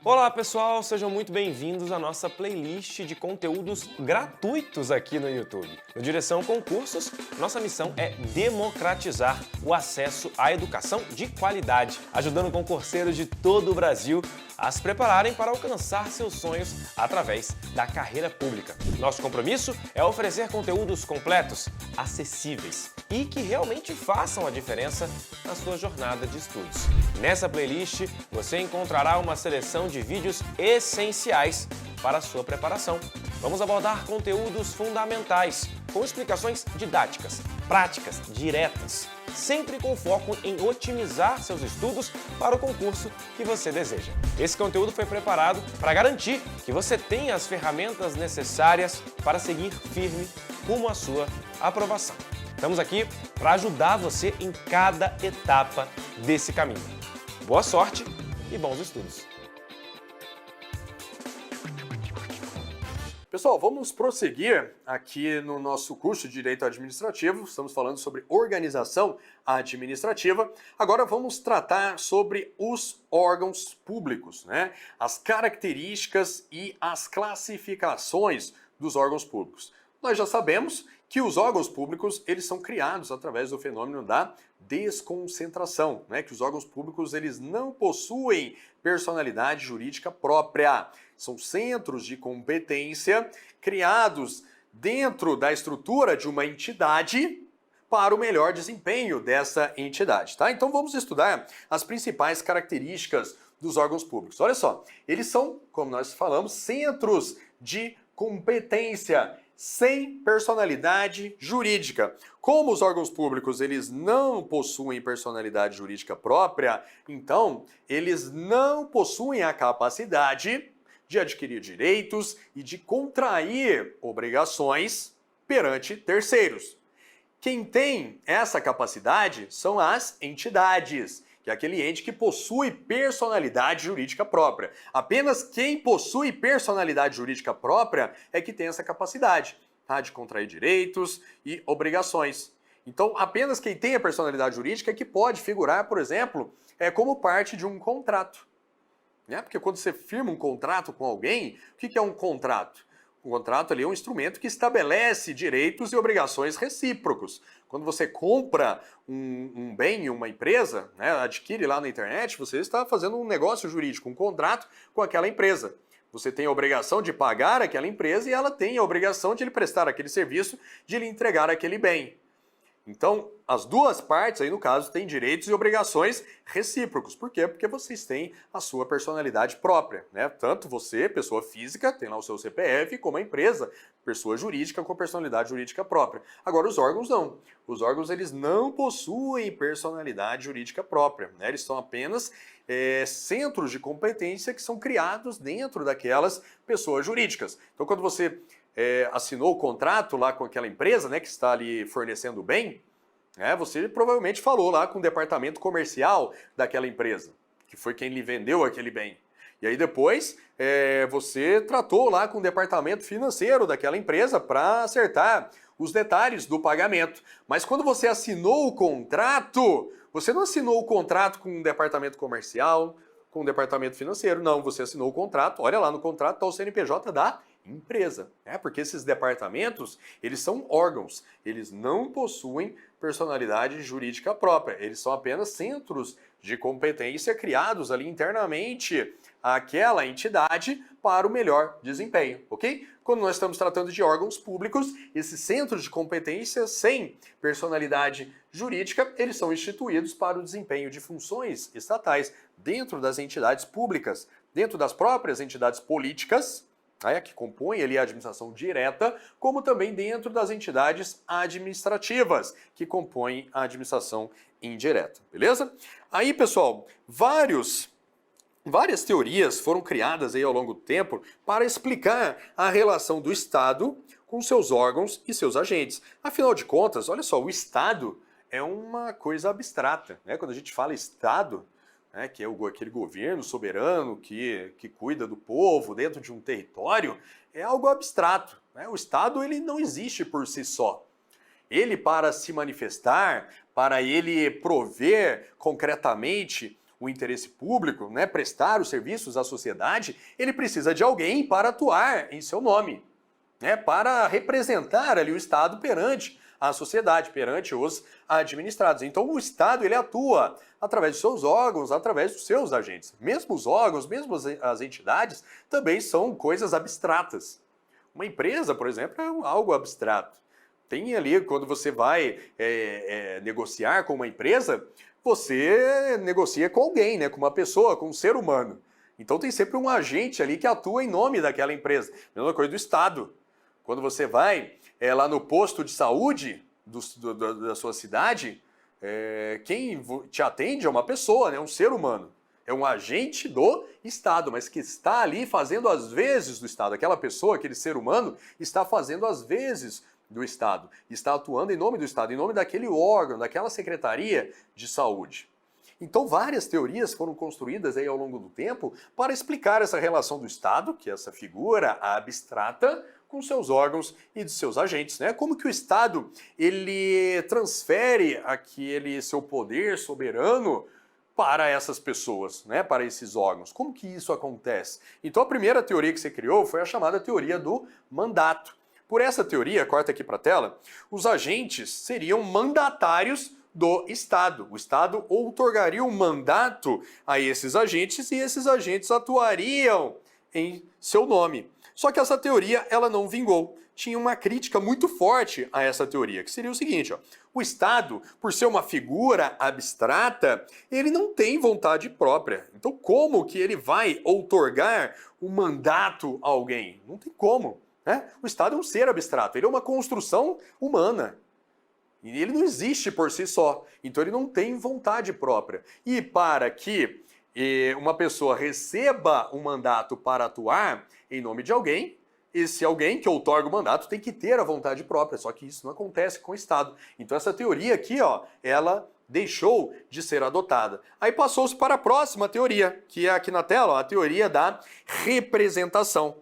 Olá pessoal, sejam muito bem-vindos à nossa playlist de conteúdos gratuitos aqui no YouTube. No Direção Concursos, nossa missão é democratizar o acesso à educação de qualidade, ajudando concurseiros de todo o Brasil a se prepararem para alcançar seus sonhos através da carreira pública. Nosso compromisso é oferecer conteúdos completos, acessíveis e que realmente façam a diferença na sua jornada de estudos. Nessa playlist, você encontrará uma seleção de vídeos essenciais para a sua preparação. Vamos abordar conteúdos fundamentais, com explicações didáticas, práticas, diretas, sempre com foco em otimizar seus estudos para o concurso que você deseja. Esse conteúdo foi preparado para garantir que você tenha as ferramentas necessárias para seguir firme rumo à sua aprovação. Estamos aqui para ajudar você em cada etapa desse caminho. Boa sorte e bons estudos! Pessoal, vamos prosseguir aqui no nosso curso de Direito Administrativo. Estamos falando sobre organização administrativa. Agora vamos tratar sobre os órgãos públicos, né? As características e as classificações dos órgãos públicos. Nós já sabemos que os órgãos públicos, eles são criados através do fenômeno da desconcentração, né? Que os órgãos públicos, eles não possuem personalidade jurídica própria. São centros de competência criados dentro da estrutura de uma entidade para o melhor desempenho dessa entidade, tá? Então vamos estudar as principais características dos órgãos públicos. Olha só, eles são, como nós falamos, centros de competência sem personalidade jurídica. Como os órgãos públicos eles não possuem personalidade jurídica própria, então eles não possuem a capacidade de adquirir direitos e de contrair obrigações perante terceiros. Quem tem essa capacidade são as entidades, que é aquele ente que possui personalidade jurídica própria. Apenas quem possui personalidade jurídica própria é que tem essa capacidade, tá, de contrair direitos e obrigações. Então, apenas quem tem a personalidade jurídica é que pode figurar, por exemplo, como parte de um contrato. Né? Porque quando você firma um contrato com alguém, o que é um contrato? O contrato ali é um instrumento que estabelece direitos e obrigações recíprocos. Quando você compra um bem em uma empresa, né, adquire lá na internet, você está fazendo um negócio jurídico, um contrato com aquela empresa. Você tem a obrigação de pagar aquela empresa e ela tem a obrigação de lhe prestar aquele serviço, de lhe entregar aquele bem. Então, as duas partes, aí no caso, têm direitos e obrigações recíprocos. Por quê? Porque vocês têm a sua personalidade própria, né? Tanto você, pessoa física, tem lá o seu CPF, como a empresa, pessoa jurídica com personalidade jurídica própria. Agora, os órgãos não. Os órgãos, eles não possuem personalidade jurídica própria, né? Eles são apenas centros de competência que são criados dentro daquelas pessoas jurídicas. Então, quando você assinou o contrato lá com aquela empresa, né, que está ali fornecendo o bem, você provavelmente falou lá com o departamento comercial daquela empresa, que foi quem lhe vendeu aquele bem. E aí depois você tratou lá com o departamento financeiro daquela empresa para acertar os detalhes do pagamento. Mas quando você assinou o contrato, você não assinou o contrato com o departamento comercial, com o departamento financeiro, não, você assinou o contrato, olha lá no contrato está o CNPJ da empresa, porque esses departamentos, eles são órgãos, eles não possuem personalidade jurídica própria, eles são apenas centros de competência criados ali internamente àquela entidade para o melhor desempenho, ok? Quando nós estamos tratando de órgãos públicos, esses centros de competência sem personalidade jurídica, eles são instituídos para o desempenho de funções estatais dentro das entidades públicas, dentro das próprias entidades políticas, que compõem ali a administração direta, como também dentro das entidades administrativas, que compõem a administração indireta, beleza? Aí, pessoal, várias teorias foram criadas aí ao longo do tempo para explicar a relação do Estado com seus órgãos e seus agentes. Afinal de contas, olha só, o Estado é uma coisa abstrata, né? Quando a gente fala Estado, que é aquele governo soberano que cuida do povo dentro de um território, é algo abstrato, né? O Estado ele não existe por si só. Ele, para se manifestar, para ele prover concretamente o interesse público, né, prestar os serviços à sociedade, ele precisa de alguém para atuar em seu nome, né, para representar ali o Estado perante a sociedade, perante os administrados. Então o Estado ele atua através dos seus órgãos, através dos seus agentes. Mesmo os órgãos, mesmo as entidades, também são coisas abstratas. Uma empresa, por exemplo, é algo abstrato. Tem ali, quando você vai negociar com uma empresa, você negocia com alguém, né? Com uma pessoa, com um ser humano. Então tem sempre um agente ali que atua em nome daquela empresa. Mesma coisa do Estado. Quando você vai lá no posto de saúde da sua cidade, quem te atende é uma pessoa, né? Um ser humano. É um agente do Estado, mas que está ali fazendo as vezes do Estado. Aquela pessoa, aquele ser humano, está fazendo as vezes do Estado. Está atuando em nome do Estado, em nome daquele órgão, daquela secretaria de saúde. Então, várias teorias foram construídas aí ao longo do tempo para explicar essa relação do Estado, que é essa figura abstrata, com seus órgãos e de seus agentes, né? Como que o Estado, ele transfere aquele seu poder soberano para essas pessoas, né, para esses órgãos. Como que isso acontece? Então a primeira teoria que você criou foi a chamada teoria do mandato. Por essa teoria, corta aqui para a tela, os agentes seriam mandatários do Estado. O Estado outorgaria um mandato a esses agentes e esses agentes atuariam em seu nome. Só que essa teoria ela não vingou. Tinha uma crítica muito forte a essa teoria, que seria o seguinte, ó, o Estado, por ser uma figura abstrata, ele não tem vontade própria. Então como que ele vai outorgar um mandato a alguém? Não tem como, né? O Estado é um ser abstrato, ele é uma construção humana. E ele não existe por si só, então ele não tem vontade própria. E para que uma pessoa receba um mandato para atuar em nome de alguém, esse alguém que outorga o mandato tem que ter a vontade própria, só que isso não acontece com o Estado. Então essa teoria aqui, ó, ela deixou de ser adotada. Aí passou-se para a próxima teoria, que é aqui na tela, ó, a teoria da representação.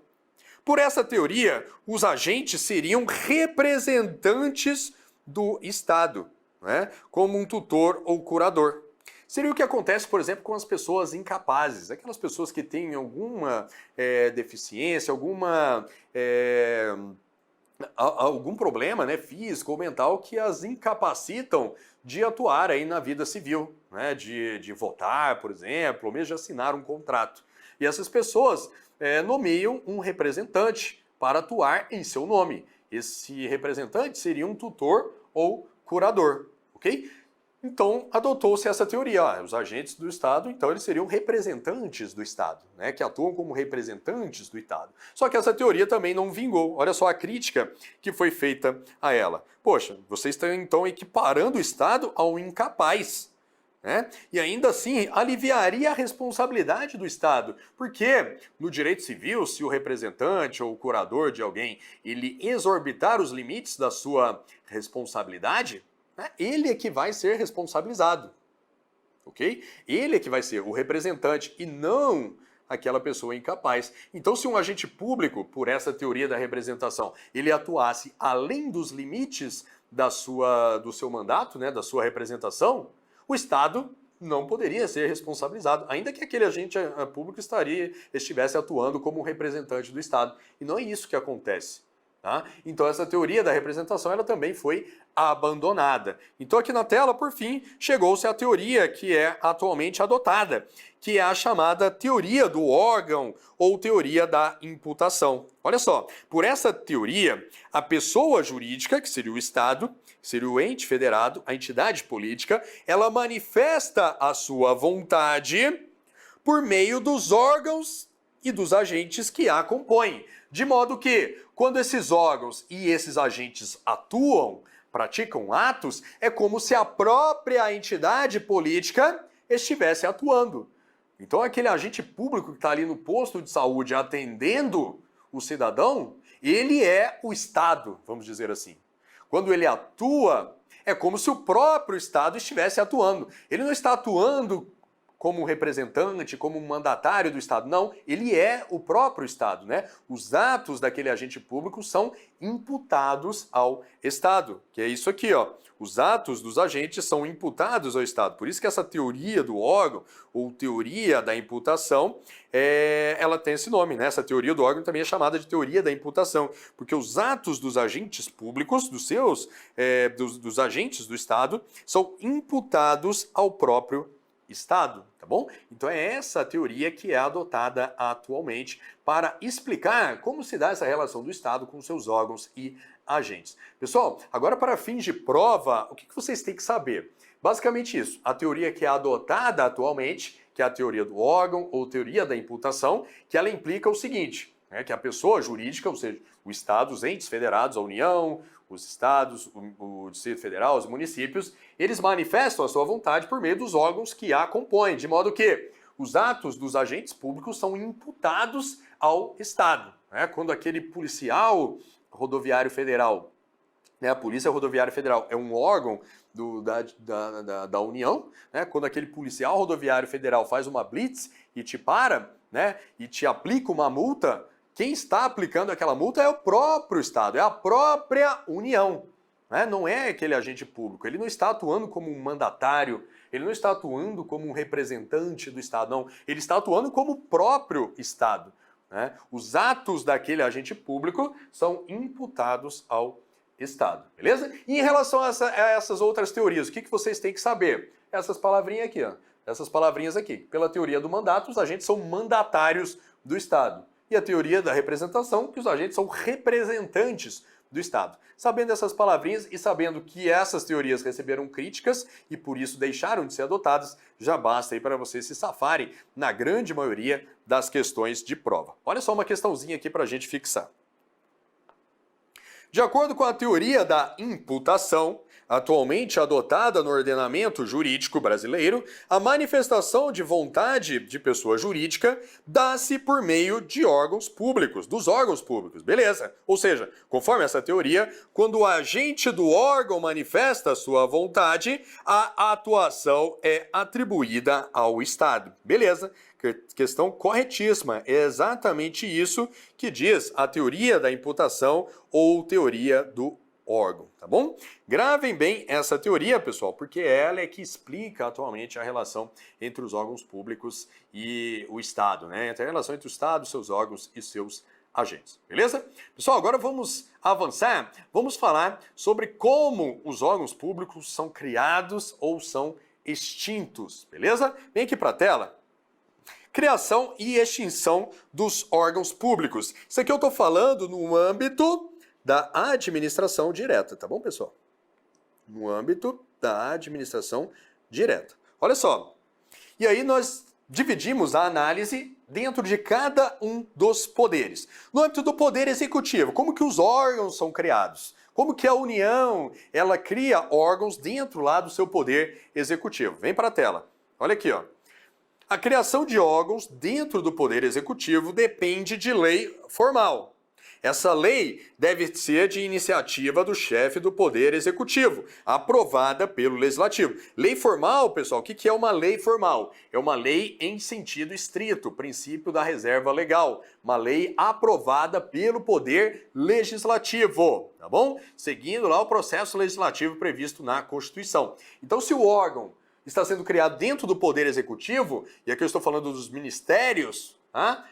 Por essa teoria, os agentes seriam representantes do Estado, né, como um tutor ou curador. Seria o que acontece, por exemplo, com as pessoas incapazes, aquelas pessoas que têm alguma deficiência, algum problema, né, físico ou mental que as incapacitam de atuar aí na vida civil, né, de votar, por exemplo, ou mesmo de assinar um contrato. E essas pessoas nomeiam um representante para atuar em seu nome. Esse representante seria um tutor ou curador, ok? Então, adotou-se essa teoria. Os agentes do Estado, então, eles seriam representantes do Estado, né, que atuam como representantes do Estado. Só que essa teoria também não vingou. Olha só a crítica que foi feita a ela. Poxa, vocês estão, então, equiparando o Estado ao incapaz, né? E ainda assim, aliviaria a responsabilidade do Estado. Porque no direito civil, se o representante ou o curador de alguém, ele exorbitar os limites da sua responsabilidade, ele é que vai ser responsabilizado, ok? Ele é que vai ser o representante e não aquela pessoa incapaz. Então, se um agente público, por essa teoria da representação, ele atuasse além dos limites do seu mandato, né, da sua representação, o Estado não poderia ser responsabilizado, ainda que aquele agente público estivesse atuando como representante do Estado. E não é isso que acontece. Tá? Então essa teoria da representação ela também foi abandonada. Então aqui na tela, por fim, chegou-se à teoria que é atualmente adotada, que é a chamada teoria do órgão ou teoria da imputação. Olha só, por essa teoria, a pessoa jurídica, que seria o Estado, que seria o ente federado, a entidade política, ela manifesta a sua vontade por meio dos órgãos e dos agentes que a compõem. De modo que, quando esses órgãos e esses agentes atuam, praticam atos, é como se a própria entidade política estivesse atuando. Então, aquele agente público que está ali no posto de saúde atendendo o cidadão, ele é o Estado, vamos dizer assim. Quando ele atua, é como se o próprio Estado estivesse atuando. Ele não está atuando como representante, como mandatário do Estado. Não, ele é o próprio Estado, né? Os atos daquele agente público são imputados ao Estado, que é isso aqui, ó. Os atos dos agentes são imputados ao Estado. Por isso que essa teoria do órgão, ou teoria da imputação, ela tem esse nome, né? Essa teoria do órgão também é chamada de teoria da imputação, porque os atos dos agentes públicos, dos agentes do Estado, são imputados ao próprio Estado, tá bom? Então é essa teoria que é adotada atualmente para explicar como se dá essa relação do Estado com seus órgãos e agentes. Pessoal, agora para fins de prova, o que vocês têm que saber? Basicamente isso, a teoria que é adotada atualmente, que é a teoria do órgão ou teoria da imputação, que ela implica o seguinte, né, que a pessoa jurídica, ou seja, o Estado, os entes federados, a União, os estados, o Distrito Federal, os municípios, eles manifestam a sua vontade por meio dos órgãos que a compõem, de modo que os atos dos agentes públicos são imputados ao Estado. Né? Quando aquele policial rodoviário federal, né, a Polícia Rodoviária Federal é um órgão da União, né? Quando aquele policial rodoviário federal faz uma blitz e te para, né, e te aplica uma multa, quem está aplicando aquela multa é o próprio Estado, é a própria União. Né? Não é aquele agente público, ele não está atuando como um mandatário, ele não está atuando como um representante do Estado, não. Ele está atuando como o próprio Estado. Né? Os atos daquele agente público são imputados ao Estado, beleza? E em relação a essas outras teorias, o que vocês têm que saber? Essas palavrinhas aqui, ó. Essas palavrinhas aqui. Pela teoria do mandato, os agentes são mandatários do Estado. E a teoria da representação, que os agentes são representantes do Estado. Sabendo essas palavrinhas e sabendo que essas teorias receberam críticas e por isso deixaram de ser adotadas, já basta aí para vocês se safarem na grande maioria das questões de prova. Olha só uma questãozinha aqui para a gente fixar. De acordo com a teoria da imputação, atualmente adotada no ordenamento jurídico brasileiro, a manifestação de vontade de pessoa jurídica dá-se por meio de órgãos públicos, dos órgãos públicos, beleza? Ou seja, conforme essa teoria, quando o agente do órgão manifesta sua vontade, a atuação é atribuída ao Estado, beleza? Questão corretíssima, é exatamente isso que diz a teoria da imputação ou teoria do órgão, tá bom? Gravem bem essa teoria, pessoal, porque ela é que explica atualmente a relação entre os órgãos públicos e o Estado, né? Entre a relação entre o Estado, seus órgãos e seus agentes, beleza? Pessoal, agora vamos avançar, vamos falar sobre como os órgãos públicos são criados ou são extintos, beleza? Vem aqui para a tela. Criação e extinção dos órgãos públicos. Isso aqui eu estou falando no âmbito da administração direta, tá bom, pessoal? No âmbito da administração direta. Olha só. E aí nós dividimos a análise dentro de cada um dos poderes. No âmbito do poder executivo, como que os órgãos são criados? Como que a União, ela cria órgãos dentro lá do seu poder executivo? Vem para a tela. Olha aqui, ó. A criação de órgãos dentro do Poder Executivo depende de lei formal. Essa lei deve ser de iniciativa do chefe do Poder Executivo, aprovada pelo Legislativo. Lei formal, pessoal, o que é uma lei formal? É uma lei em sentido estrito, princípio da reserva legal. Uma lei aprovada pelo Poder Legislativo, tá bom? Seguindo lá o processo legislativo previsto na Constituição. Então, se o órgão está sendo criado dentro do Poder Executivo, e aqui eu estou falando dos ministérios, tá?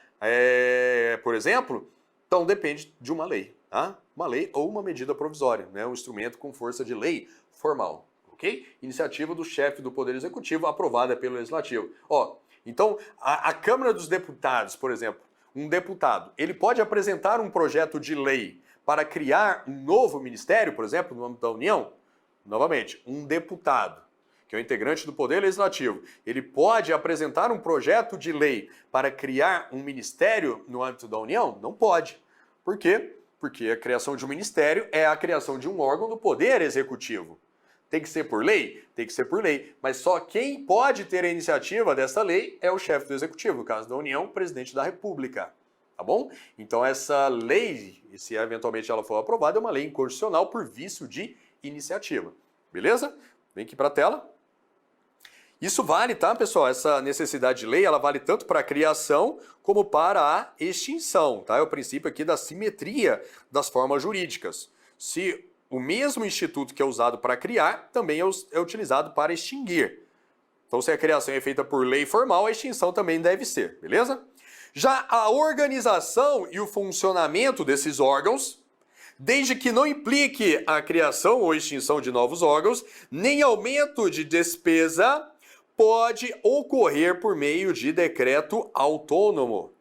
Por exemplo, então depende de uma lei, tá? Uma lei ou uma medida provisória, né? Um instrumento com força de lei formal, ok? Iniciativa do chefe do Poder Executivo aprovada pelo Legislativo. Ó, então, a Câmara dos Deputados, por exemplo, um deputado, ele pode apresentar um projeto de lei para criar um novo ministério, por exemplo, no âmbito da União? Novamente, um deputado, que é o integrante do Poder Legislativo, ele pode apresentar um projeto de lei para criar um ministério no âmbito da União? Não pode. Por quê? Porque a criação de um ministério é a criação de um órgão do Poder Executivo. Tem que ser por lei? Tem que ser por lei. Mas só quem pode ter a iniciativa dessa lei é o chefe do Executivo, no caso da União, o presidente da República. Tá bom? Então essa lei, se eventualmente ela for aprovada, é uma lei inconstitucional por vício de iniciativa. Beleza? Vem aqui para a tela. Isso vale, tá, pessoal? Essa necessidade de lei, ela vale tanto para a criação como para a extinção, tá? É o princípio aqui da simetria das formas jurídicas. Se o mesmo instituto que é usado para criar, também é utilizado para extinguir. Então, se a criação é feita por lei formal, a extinção também deve ser, beleza? Já a organização e o funcionamento desses órgãos, desde que não implique a criação ou extinção de novos órgãos, nem aumento de despesa, pode ocorrer por meio de decreto autônomo.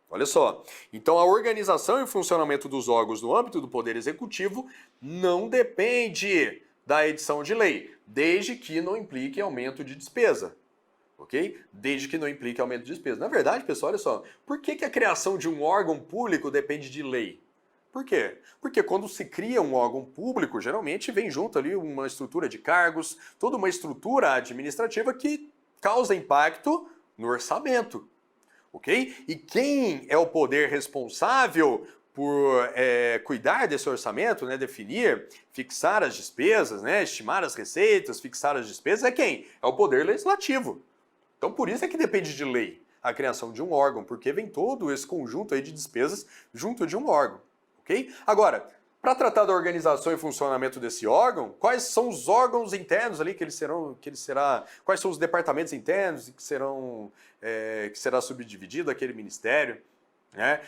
Olha só, então a organização e o funcionamento dos órgãos no âmbito do Poder Executivo não depende da edição de lei, desde que não implique aumento de despesa. Ok? Desde que não implique aumento de despesa. Na verdade, pessoal, olha só, por que a criação de um órgão público depende de lei? Por quê? Porque quando se cria um órgão público, geralmente vem junto ali uma estrutura de cargos, toda uma estrutura administrativa que causa impacto no orçamento. Ok? E quem é o poder responsável por cuidar desse orçamento, né, definir, fixar as despesas, né, estimar as receitas, fixar as despesas, é quem? É o poder legislativo. Então por isso é que depende de lei a criação de um órgão, porque vem todo esse conjunto aí de despesas junto de um órgão. Ok? Agora, para tratar da organização e funcionamento desse órgão, quais são os órgãos internos ali quais são os departamentos internos que será subdividido aquele ministério, né?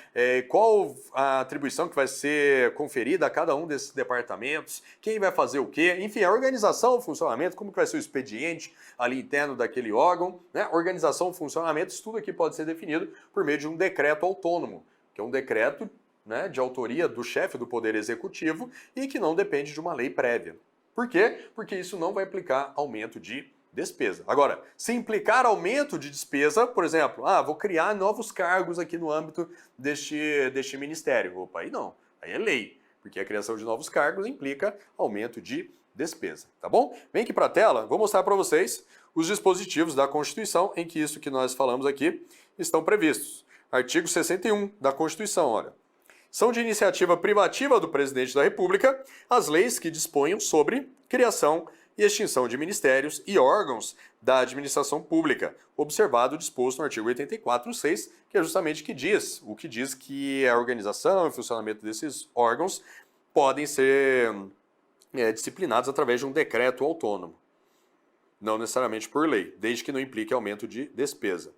Qual a atribuição que vai ser conferida a cada um desses departamentos, quem vai fazer o quê, enfim, a organização, o funcionamento, como que vai ser o expediente ali interno daquele órgão, né? Organização, funcionamento, isso tudo aqui pode ser definido por meio de um decreto autônomo, que é um decreto, né, de autoria do chefe do Poder Executivo e que não depende de uma lei prévia. Por quê? Porque isso não vai implicar aumento de despesa. Agora, se implicar aumento de despesa, por exemplo, vou criar novos cargos aqui no âmbito deste ministério. Opa, aí não, aí é lei, porque a criação de novos cargos implica aumento de despesa, tá bom? Vem aqui para a tela, vou mostrar para vocês os dispositivos da Constituição em que isso que nós falamos aqui estão previstos. Artigo 61 da Constituição, olha. São de iniciativa privativa do Presidente da República as leis que disponham sobre criação e extinção de ministérios e órgãos da administração pública, observado o disposto no artigo 84.6, que é justamente o que diz que a organização e funcionamento desses órgãos podem ser disciplinados através de um decreto autônomo, não necessariamente por lei, desde que não implique aumento de despesa.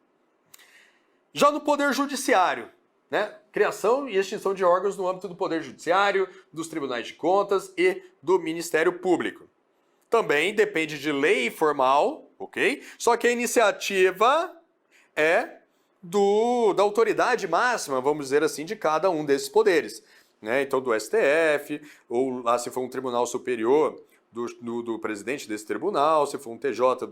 Já no Poder Judiciário, né? Criação e extinção de órgãos no âmbito do Poder Judiciário, dos Tribunais de Contas e do Ministério Público. Também depende de lei formal, ok? Só que a iniciativa é da autoridade máxima, vamos dizer assim, de cada um desses poderes, né? Então do STF, ou lá se for um tribunal superior, do presidente desse tribunal, se for um TJ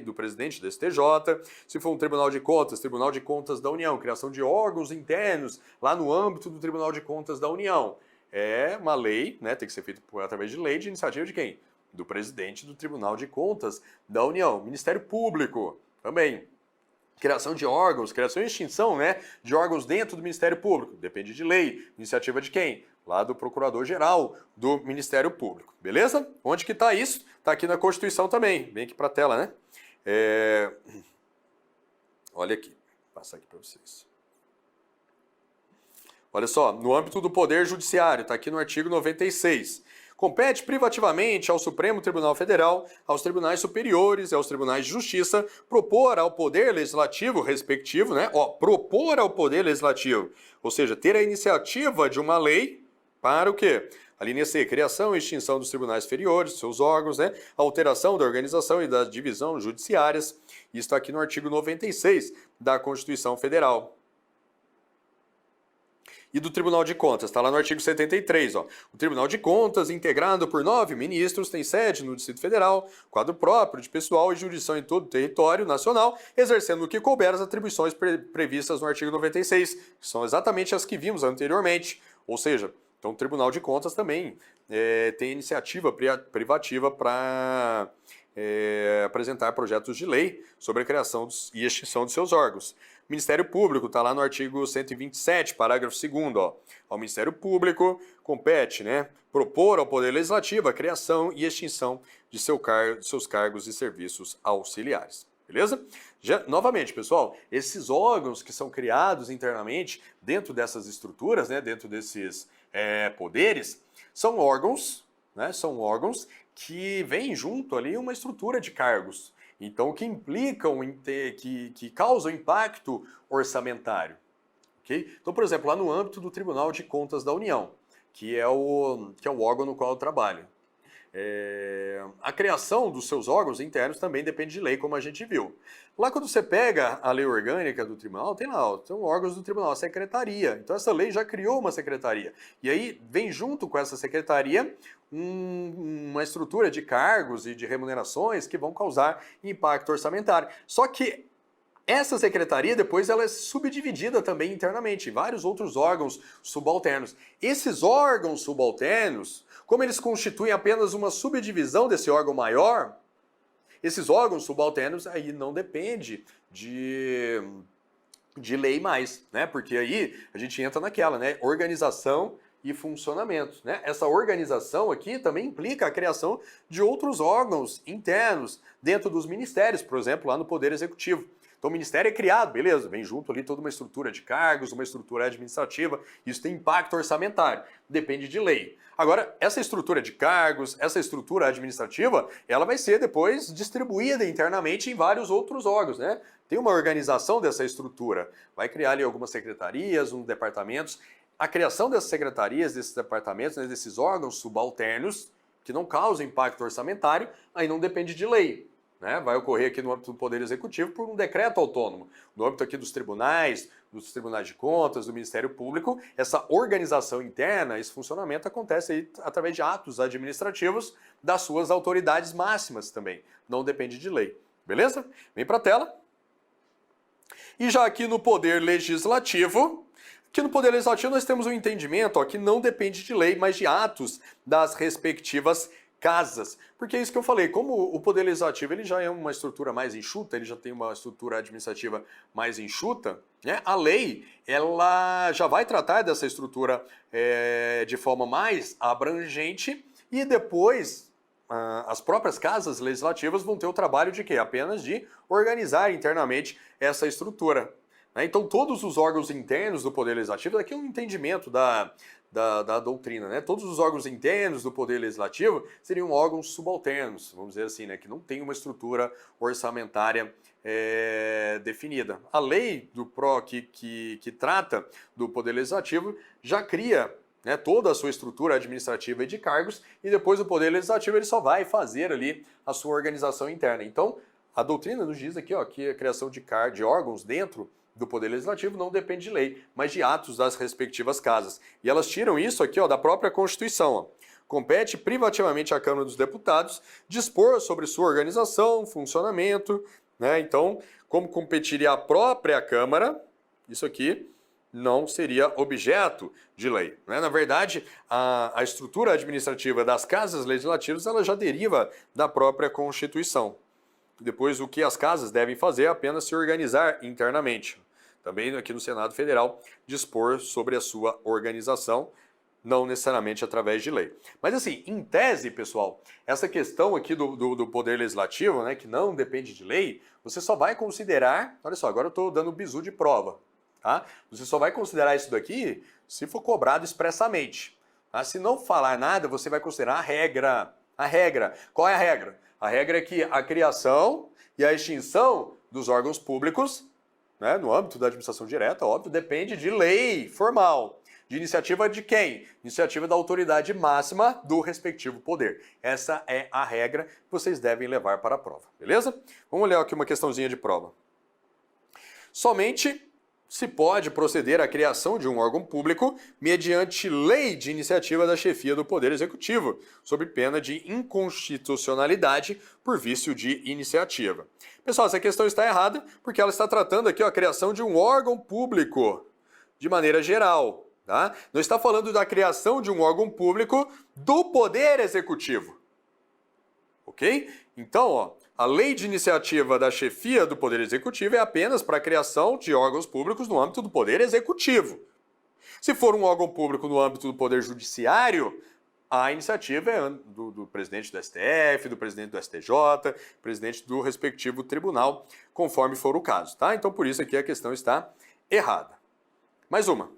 do presidente desse TJ, se for um Tribunal de Contas da União, criação de órgãos internos lá no âmbito do Tribunal de Contas da União. É uma lei, né, tem que ser feita através de lei de iniciativa de quem? Do presidente do Tribunal de Contas da União. Ministério Público também. Criação de órgãos, criação e extinção, né, de órgãos dentro do Ministério Público. Depende de lei. Iniciativa de quem? Lá do Procurador-Geral do Ministério Público. Beleza? Onde que está isso? Está aqui na Constituição também. Vem aqui para a tela, né? Olha aqui. Vou passar aqui para vocês. Olha só, no âmbito do Poder Judiciário, está aqui no artigo 96. Compete privativamente ao Supremo Tribunal Federal, aos tribunais superiores e aos tribunais de justiça propor ao Poder Legislativo respectivo, né? Propor ao Poder Legislativo, ou seja, ter a iniciativa de uma lei para o quê? A linha C, criação e extinção dos tribunais inferiores, seus órgãos, né? Alteração da organização e da divisão judiciárias. Isso está aqui no artigo 96 da Constituição Federal. E do Tribunal de Contas, está lá no artigo 73. Ó. O Tribunal de Contas, integrado por 9 ministros, tem sede no Distrito Federal, quadro próprio de pessoal e jurisdição em todo o território nacional, exercendo o que couber as atribuições previstas no artigo 96, que são exatamente as que vimos anteriormente. Ou seja, então o Tribunal de Contas também tem iniciativa privativa para apresentar projetos de lei sobre a criação e extinção de seus órgãos. Ministério Público, está lá no artigo 127, parágrafo 2º, ó. Ao Ministério Público compete, né, propor ao Poder Legislativo a criação e extinção de seus cargos e serviços auxiliares. Beleza? Novamente, pessoal, esses órgãos que são criados internamente dentro dessas estruturas, né, dentro desses poderes, são órgãos, né, que vêm junto ali uma estrutura de cargos. Então, que implicam, que causam impacto orçamentário. Okay? Então, por exemplo, lá no âmbito do Tribunal de Contas da União, que é o órgão no qual eu trabalho. A criação dos seus órgãos internos também depende de lei, como a gente viu. Lá quando você pega a lei orgânica do tribunal, tem lá, são órgãos do tribunal, a secretaria. Então essa lei já criou uma secretaria. E aí vem junto com essa secretaria uma estrutura de cargos e de remunerações que vão causar impacto orçamentário. Só que essa secretaria depois ela é subdividida também internamente em vários outros órgãos subalternos. Esses órgãos subalternos, como eles constituem apenas uma subdivisão desse órgão maior, esses órgãos subalternos aí não depende de lei mais, né? Porque aí a gente entra naquela, né? Organização e funcionamento, né? Essa organização aqui também implica a criação de outros órgãos internos dentro dos ministérios, por exemplo, lá no Poder Executivo. Então o ministério é criado, beleza, vem junto ali toda uma estrutura de cargos, uma estrutura administrativa, isso tem impacto orçamentário, depende de lei. Agora, essa estrutura de cargos, essa estrutura administrativa, ela vai ser depois distribuída internamente em vários outros órgãos, né? Tem uma organização dessa estrutura, vai criar ali algumas secretarias, uns departamentos. A criação dessas secretarias, desses departamentos, né, desses órgãos subalternos, que não causam impacto orçamentário, aí não depende de lei. Né? Vai ocorrer aqui no âmbito do Poder Executivo por um decreto autônomo. No âmbito aqui dos tribunais de contas, do Ministério Público, essa organização interna, esse funcionamento acontece aí através de atos administrativos das suas autoridades máximas também. Não depende de lei. Beleza? Vem para a tela. E já aqui no Poder Legislativo, nós temos um entendimento que não depende de lei, mas de atos das respectivas casas. Porque é isso que eu falei, como o Poder Legislativo ele já é uma estrutura mais enxuta, ele já tem uma estrutura administrativa mais enxuta, né? A lei ela já vai tratar dessa estrutura de forma mais abrangente e depois as próprias casas legislativas vão ter o trabalho de quê? Apenas de organizar internamente essa estrutura. Então todos os órgãos internos do Poder Legislativo, aqui é um entendimento da doutrina, né? Todos os órgãos internos do Poder Legislativo seriam órgãos subalternos, vamos dizer assim, né? Que não tem uma estrutura orçamentária definida. A lei do PRO que trata do Poder Legislativo já cria, né, toda a sua estrutura administrativa e de cargos e depois o Poder Legislativo ele só vai fazer ali a sua organização interna. Então, a doutrina nos diz aqui que a criação de órgãos dentro do Poder Legislativo não depende de lei, mas de atos das respectivas casas. E elas tiram isso aqui da própria Constituição. Compete privativamente à Câmara dos Deputados dispor sobre sua organização, funcionamento, né? Então, como competiria à própria Câmara, isso aqui não seria objeto de lei, né? Na verdade, a estrutura administrativa das casas legislativas ela já deriva da própria Constituição. Depois, o que as casas devem fazer é apenas se organizar internamente. Também aqui no Senado Federal, dispor sobre a sua organização, não necessariamente através de lei. Mas assim, em tese, pessoal, essa questão aqui do Poder Legislativo, né, que não depende de lei, você só vai considerar, olha só, agora eu estou dando bizu de prova, tá? Você só vai considerar isso daqui se for cobrado expressamente. Tá? Se não falar nada, você vai considerar a regra. A regra. Qual é a regra? A regra é que a criação e a extinção dos órgãos públicos, né, no âmbito da administração direta, óbvio, depende de lei formal. De iniciativa de quem? Iniciativa da autoridade máxima do respectivo poder. Essa é a regra que vocês devem levar para a prova, beleza? Vamos olhar aqui uma questãozinha de prova. Somente se pode proceder à criação de um órgão público mediante lei de iniciativa da chefia do Poder Executivo, sob pena de inconstitucionalidade por vício de iniciativa. Pessoal, essa questão está errada porque ela está tratando aqui a criação de um órgão público de maneira geral. Tá? Não está falando da criação de um órgão público do Poder Executivo. Ok? Então, A lei de iniciativa da chefia do Poder Executivo é apenas para a criação de órgãos públicos no âmbito do Poder Executivo. Se for um órgão público no âmbito do Poder Judiciário, a iniciativa é do presidente do STF, do presidente do STJ, presidente do respectivo tribunal, conforme for o caso, tá? Então, por isso aqui a questão está errada. Mais uma.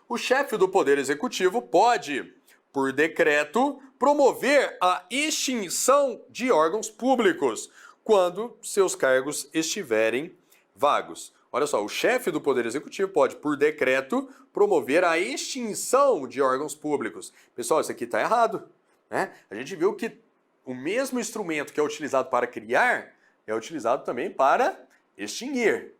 O chefe do Poder Executivo pode, por decreto, promover a extinção de órgãos públicos quando seus cargos estiverem vagos. Olha só, o chefe do Poder Executivo pode, por decreto, promover a extinção de órgãos públicos. Pessoal, isso aqui está errado, né? A gente viu que o mesmo instrumento que é utilizado para criar é utilizado também para extinguir,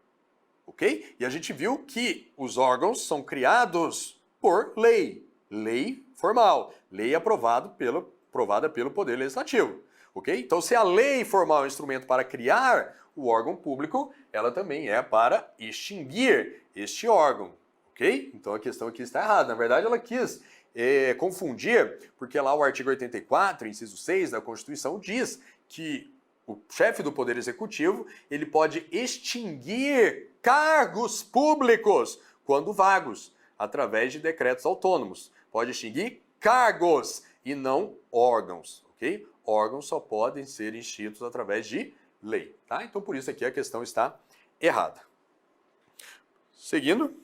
ok? E a gente viu que os órgãos são criados por lei, lei formal, lei aprovada pelo Poder Legislativo, ok? Então, se a lei formal é um instrumento para criar o órgão público, ela também é para extinguir este órgão, ok? Então a questão aqui está errada. Na verdade, ela quis confundir, porque lá o artigo 84, inciso 6 da Constituição, diz que o chefe do Poder Executivo ele pode extinguir cargos públicos quando vagos, através de decretos autônomos. Pode extinguir cargos e não órgãos, ok? Órgãos só podem ser extintos através de lei, tá? Então, por isso aqui a questão está errada. Seguindo.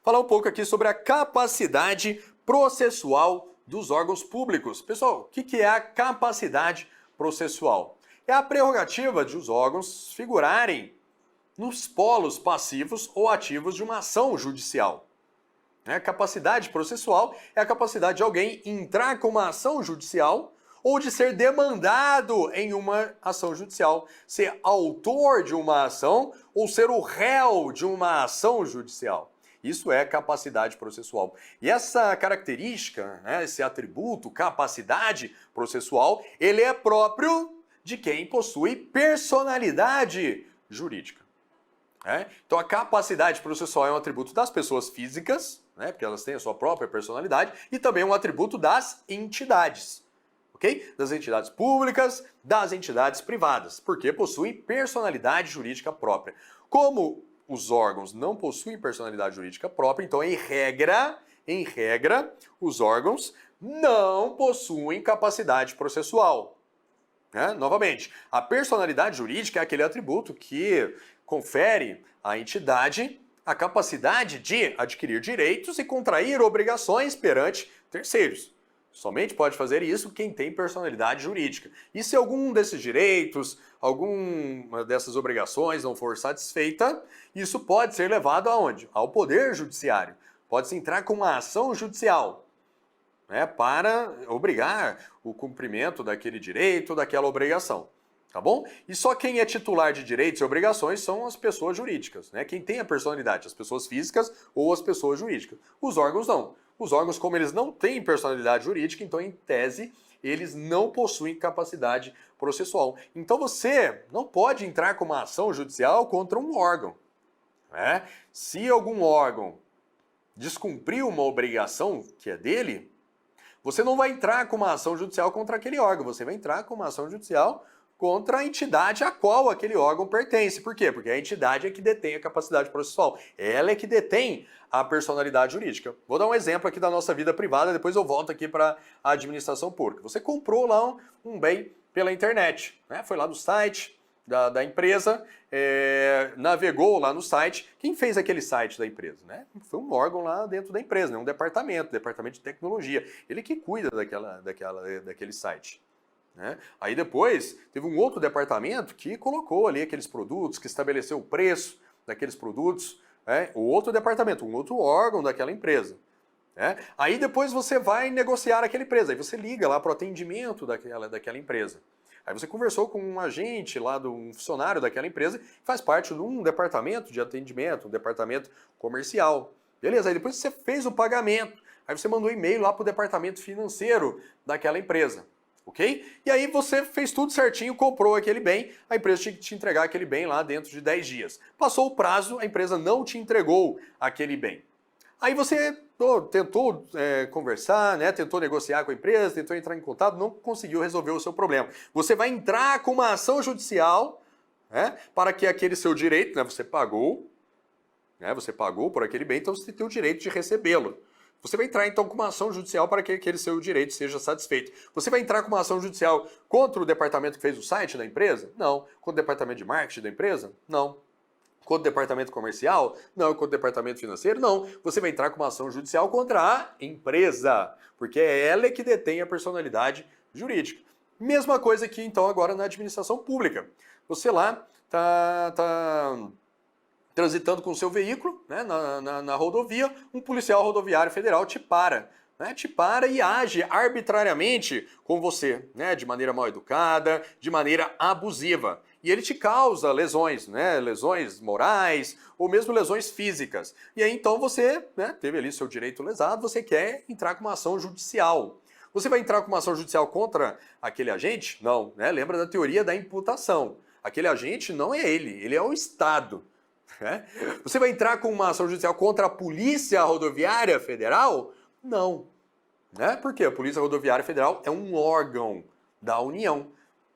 Falar um pouco aqui sobre a capacidade processual dos órgãos públicos. Pessoal, o que é a capacidade processual? É a prerrogativa de os órgãos figurarem nos polos passivos ou ativos de uma ação judicial. A capacidade processual é a capacidade de alguém entrar com uma ação judicial ou de ser demandado em uma ação judicial, ser autor de uma ação ou ser o réu de uma ação judicial. Isso é capacidade processual. E essa característica, esse atributo, capacidade processual, ele é próprio de quem possui personalidade jurídica. Então a capacidade processual é um atributo das pessoas físicas, porque elas têm a sua própria personalidade, e também um atributo das entidades. Okay? Das entidades públicas, das entidades privadas, porque possuem personalidade jurídica própria. Como os órgãos não possuem personalidade jurídica própria, então, em regra, os órgãos não possuem capacidade processual. Novamente, a personalidade jurídica é aquele atributo que confere à entidade a capacidade de adquirir direitos e contrair obrigações perante terceiros. Somente pode fazer isso quem tem personalidade jurídica. E se algum desses direitos, alguma dessas obrigações não for satisfeita, isso pode ser levado aonde? Ao Poder Judiciário. Pode-se entrar com uma ação judicial, para obrigar o cumprimento daquele direito, daquela obrigação. Tá bom? E só quem é titular de direitos e obrigações são as pessoas jurídicas, quem tem a personalidade, as pessoas físicas ou as pessoas jurídicas. Os órgãos não. Os órgãos, como eles não têm personalidade jurídica, então, em tese, eles não possuem capacidade processual. Então, você não pode entrar com uma ação judicial contra um órgão. Se algum órgão descumprir uma obrigação que é dele, você não vai entrar com uma ação judicial contra aquele órgão, você vai entrar com uma ação judicial contra a entidade a qual aquele órgão pertence. Por quê? Porque a entidade é que detém a capacidade processual. Ela é que detém a personalidade jurídica. Vou dar um exemplo aqui da nossa vida privada, depois eu volto aqui para a administração pública. Você comprou lá um bem pela internet, foi lá no site da empresa, navegou lá no site. Quem fez aquele site da empresa? Foi um órgão lá dentro da empresa, um departamento de tecnologia. Ele que cuida daquele site. Aí depois teve um outro departamento que colocou ali aqueles produtos, que estabeleceu o preço daqueles produtos, o outro departamento, um outro órgão daquela empresa. Aí depois você vai negociar aquela empresa, aí você liga lá para o atendimento daquela empresa. Aí você conversou com um agente lá, um funcionário daquela empresa, que faz parte de um departamento de atendimento, um departamento comercial. Beleza, aí depois você fez o pagamento, aí você mandou um e-mail lá para o departamento financeiro daquela empresa. Ok? E aí você fez tudo certinho, comprou aquele bem, a empresa tinha que te entregar aquele bem lá dentro de 10 dias. Passou o prazo, a empresa não te entregou aquele bem. Aí você tentou conversar, né? Tentou negociar com a empresa, tentou entrar em contato, não conseguiu resolver o seu problema. Você vai entrar com uma ação judicial, né? Para que aquele seu direito, né? Você pagou por aquele bem, então você tem o direito de recebê-lo. Você vai entrar então com uma ação judicial para que aquele seu direito seja satisfeito. Você vai entrar com uma ação judicial contra o departamento que fez o site da empresa? Não. Contra o departamento de marketing da empresa? Não. Contra o departamento comercial? Não. Contra o departamento financeiro? Não. Você vai entrar com uma ação judicial contra a empresa, porque é ela que detém a personalidade jurídica. Mesma coisa aqui então agora na administração pública. Você lá tá transitando com o seu veículo, né, na rodovia, um policial rodoviário federal te para. Né, te para e age arbitrariamente com você, né, de maneira mal educada, de maneira abusiva. E ele te causa lesões, né, lesões morais ou mesmo lesões físicas. E aí então você, né, teve ali seu direito lesado, você quer entrar com uma ação judicial. Você vai entrar com uma ação judicial contra aquele agente? Não, né? Lembra da teoria da imputação. Aquele agente não é ele é o Estado. Né? Você vai entrar com uma ação judicial contra a Polícia Rodoviária Federal? Não. Né? Porque a Polícia Rodoviária Federal é um órgão da União.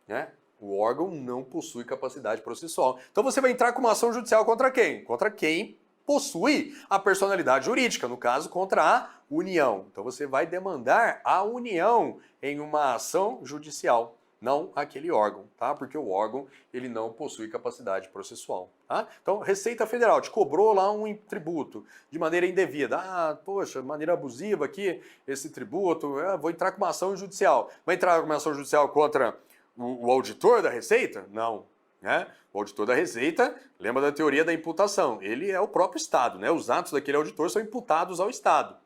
Né? O órgão não possui capacidade processual. Então você vai entrar com uma ação judicial contra quem? Contra quem possui a personalidade jurídica, no caso, contra a União. Então você vai demandar a União em uma ação judicial. Não aquele órgão, tá? Porque o órgão, ele não possui capacidade processual, tá? Então, Receita Federal te cobrou lá um tributo de maneira indevida. Ah, poxa, de maneira abusiva aqui, esse tributo, vou entrar com uma ação judicial. Vai entrar com uma ação judicial contra o auditor da Receita? Não, né? O auditor da Receita, lembra da teoria da imputação, ele é o próprio Estado, né? Os atos daquele auditor são imputados ao Estado.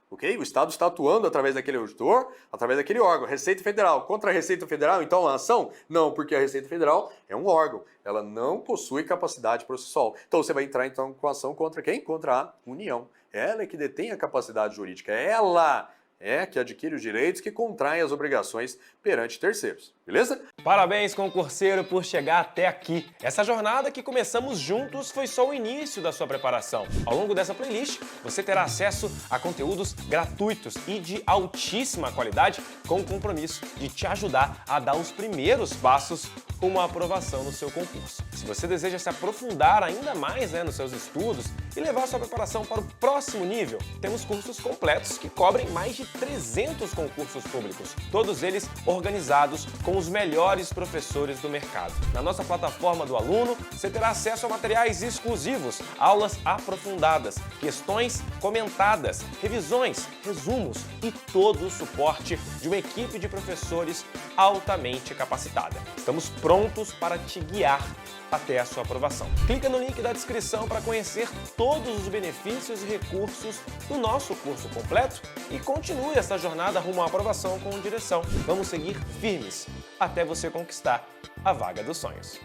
Okay? O Estado está atuando através daquele auditor, através daquele órgão. Receita Federal. Contra a Receita Federal, então, a ação? Não, porque a Receita Federal é um órgão. Ela não possui capacidade processual. Então, você vai entrar então, com a ação contra quem? Contra a União. Ela é que detém a capacidade jurídica. Ela é que adquire os direitos, que contrai as obrigações perante terceiros. Beleza? Parabéns, concurseiro, por chegar até aqui. Essa jornada que começamos juntos foi só o início da sua preparação. Ao longo dessa playlist, você terá acesso a conteúdos gratuitos e de altíssima qualidade, com o compromisso de te ajudar a dar os primeiros passos rumo à aprovação no seu concurso. Se você deseja se aprofundar ainda mais nos seus estudos e levar sua preparação para o próximo nível, temos cursos completos que cobrem mais de 300 concursos públicos, todos eles organizados com os melhores professores do mercado. Na nossa plataforma do aluno, você terá acesso a materiais exclusivos, aulas aprofundadas, questões comentadas, revisões, resumos e todo o suporte de uma equipe de professores altamente capacitada. Estamos prontos para te guiar até a sua aprovação. Clica no link da descrição para conhecer todos os benefícios e recursos do nosso curso completo e continue essa jornada rumo à aprovação com direção. Vamos seguir firmes até você conquistar a vaga dos sonhos.